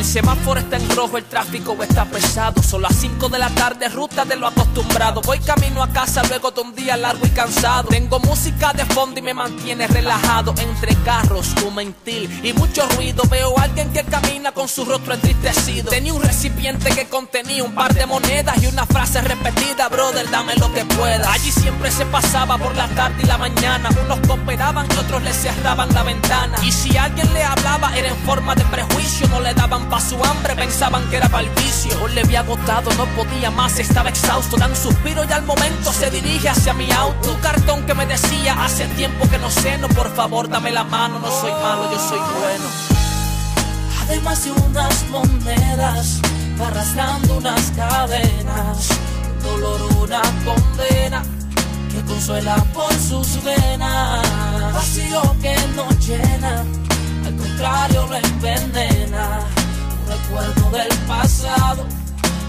El semáforo está en rojo, el tráfico está pesado. Son las 5 de la tarde, ruta de lo acostumbrado. Voy camino a casa luego de un día largo y cansado. Tengo música de fondo y me mantiene relajado. Entre carros, un mentil y mucho ruido. Veo a alguien que camina con su rostro entristecido. Tenía un recipiente que contenía un par de monedas y una frase repetida: brother, dame lo que puedas. Allí siempre se pasaba por la tarde y la mañana. Unos cooperaban y otros le cerraban la ventana. Y si alguien le hablaba era en forma de prejuicio. No le daban pa' su hambre, pensaban que era pa'l vicio. Yo le había agotado, no podía más, estaba exhausto. Da un suspiro y al momento se dirige hacia mi auto. Un cartón que me decía: hace tiempo que no ceno, por favor dame la mano. No soy malo, yo soy bueno. Además de unas monedas, va arrastrando unas cadenas. Un dolor, una condena que consuela por sus venas. Vacío que no llena, al contrario lo envenena. Un recuerdo del pasado,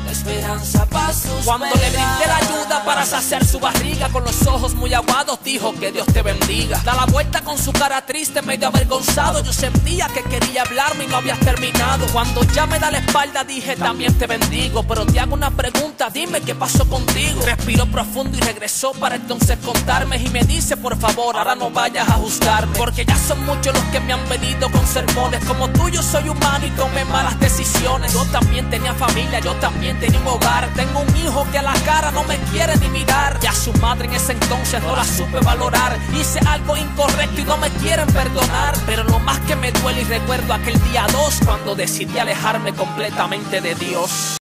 la esperanza para sus Cuando penas. le brindé la ayuda para saciar su barriga, con los ojos muy aguados dijo: que Dios te bendiga. Da la vuelta con su cara triste, medio avergonzado. Yo sentía que quería hablarme y no habías terminado. Cuando ya me da la espalda dije: también te bendigo, pero te hago una pregunta, dime qué pasó contigo. Respiró profundo y regresó para entonces contarme. Y me dice: por favor, ahora no vayas a juzgarme, porque ya son muchos los que me han venido con sermones. Como tú yo soy humano y tomé malas decisiones. Yo también tenía familia, yo también tenía un hogar. Tengo un hijo que a la cara no me quiere ni mirar. Y a su madre en ese entonces no la supe valorar. Hice algo incorrecto y no me quieren perdonar. Pero lo más que me duele y recuerdo aquel día 2, cuando decidí alejarme completamente de Dios.